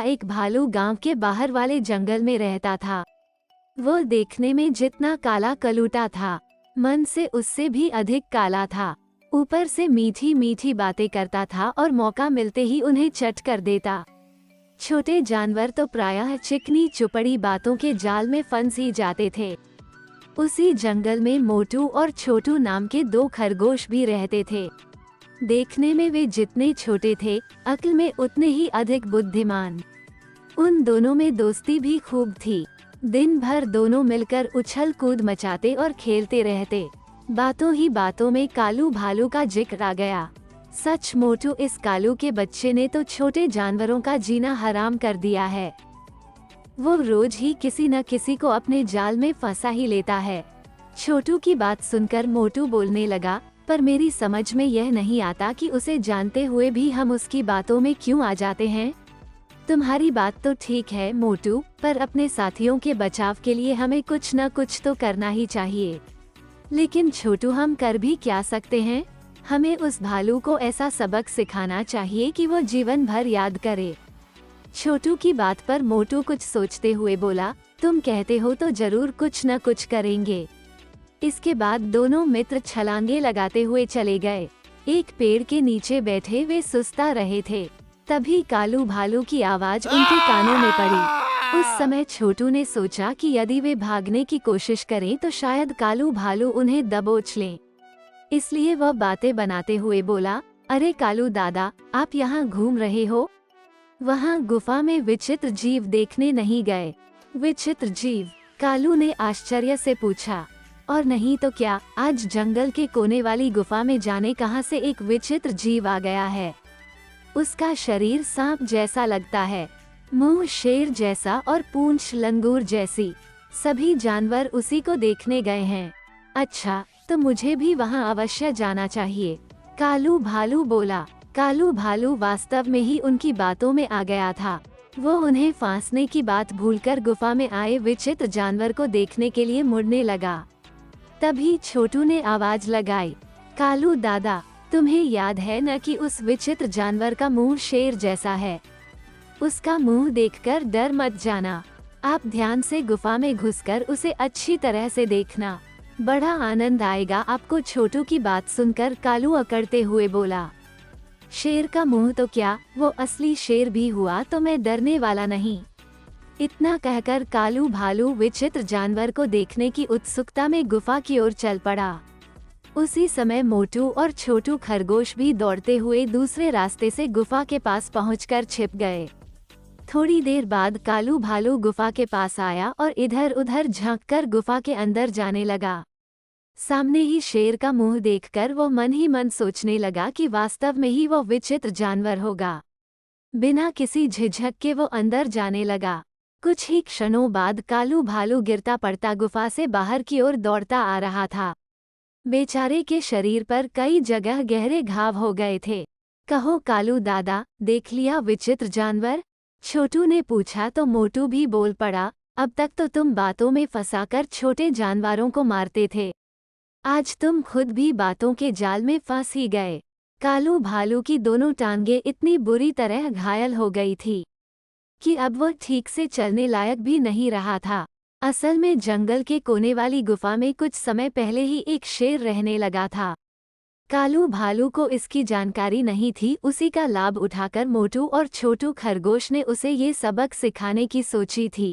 एक भालू गांव के बाहर वाले जंगल में रहता था। वो देखने में जितना काला कलूटा था, मन से उससे भी अधिक काला था। ऊपर से मीठी मीठी बातें करता था और मौका मिलते ही उन्हें चट कर देता। छोटे जानवर तो प्रायः चिकनी चुपड़ी बातों के जाल में फंस ही जाते थे। उसी जंगल में मोटू और छोटू नाम के दो खरगोश भी रहते थे। देखने में वे जितने छोटे थे, अक्ल में उतने ही अधिक बुद्धिमान। उन दोनों में दोस्ती भी खूब थी। दिन भर दोनों मिलकर उछल कूद मचाते और खेलते रहते। बातों ही बातों में कालू भालू का जिक्र आ गया। सच मोटू, इस कालू के बच्चे ने तो छोटे जानवरों का जीना हराम कर दिया है। वो रोज ही किसी न किसी को अपने जाल में फंसा ही लेता है। छोटू की बात सुनकर मोटू बोलने लगा, पर मेरी समझ में यह नहीं आता कि उसे जानते हुए भी हम उसकी बातों में क्यों आ जाते हैं। तुम्हारी बात तो ठीक है मोटू, पर अपने साथियों के बचाव के लिए हमें कुछ न कुछ तो करना ही चाहिए। लेकिन छोटू, हम कर भी क्या सकते हैं? हमें उस भालू को ऐसा सबक सिखाना चाहिए कि वो जीवन भर याद करे। छोटू की बात पर मोटू कुछ सोचते हुए बोला, तुम कहते हो तो जरूर कुछ न कुछ करेंगे। इसके बाद दोनों मित्र छलांगे लगाते हुए चले गए। एक पेड़ के नीचे बैठे वे सुस्ता रहे थे। तभी कालू भालू की आवाज उनके कानों में पड़ी। उस समय छोटू ने सोचा कि यदि वे भागने की कोशिश करें तो शायद कालू भालू उन्हें दबोच लें। इसलिए वह बातें बनाते हुए बोला, अरे कालू दादा, आप यहाँ घूम रहे हो? वहाँ गुफा में विचित्र जीव देखने नहीं गए? विचित्र जीव? कालू ने आश्चर्य से पूछा। और नहीं तो क्या, आज जंगल के कोने वाली गुफा में जाने कहाँ से एक विचित्र जीव आ गया है। उसका शरीर सांप जैसा लगता है, मुंह शेर जैसा और पूंछ लंगूर जैसी। सभी जानवर उसी को देखने गए हैं। अच्छा, तो मुझे भी वहां अवश्य जाना चाहिए, कालू भालू बोला। कालू भालू वास्तव में ही उनकी बातों में आ गया था। वो उन्हें फांसने की बात भूलकर गुफा में आए विचित्र जानवर को देखने के लिए मुड़ने लगा। तभी छोटू ने आवाज लगाई, कालू दादा, तुम्हें याद है न कि उस विचित्र जानवर का मुंह शेर जैसा है? उसका मुंह देखकर डर मत जाना। आप ध्यान से गुफा में घुसकर उसे अच्छी तरह से देखना, बड़ा आनंद आएगा आपको। छोटू की बात सुनकर कालू अकड़ते हुए बोला, शेर का मुंह तो क्या, वो असली शेर भी हुआ तो मैं डरने वाला नहीं। इतना कहकर कालू भालू विचित्र जानवर को देखने की उत्सुकता में गुफा की ओर चल पड़ा। उसी समय मोटू और छोटू खरगोश भी दौड़ते हुए दूसरे रास्ते से गुफा के पास पहुंचकर छिप गए। थोड़ी देर बाद कालू भालू गुफा के पास आया और इधर उधर झांककर गुफा के अंदर जाने लगा। सामने ही शेर का मुंह देखकर वो मन ही मन सोचने लगा कि वास्तव में ही वो विचित्र जानवर होगा। बिना किसी झिझक के वो अंदर जाने लगा। कुछ ही क्षणों बाद कालू भालू गिरता पड़ता गुफा से बाहर की ओर दौड़ता आ रहा था। बेचारे के शरीर पर कई जगह गहरे घाव हो गए थे। कहो कालू दादा, देख लिया विचित्र जानवर? छोटू ने पूछा तो मोटू भी बोल पड़ा, अब तक तो तुम बातों में फंसाकर छोटे जानवरों को मारते थे, आज तुम खुद भी बातों के जाल में फंस ही गए। कालू भालू की दोनों टांगें इतनी बुरी तरह घायल हो गई थी कि अब वह ठीक से चलने लायक भी नहीं रहा था। असल में जंगल के कोने वाली गुफा में कुछ समय पहले ही एक शेर रहने लगा था। कालू भालू को इसकी जानकारी नहीं थी। उसी का लाभ उठाकर मोटू और छोटू खरगोश ने उसे ये सबक सिखाने की सोची थी।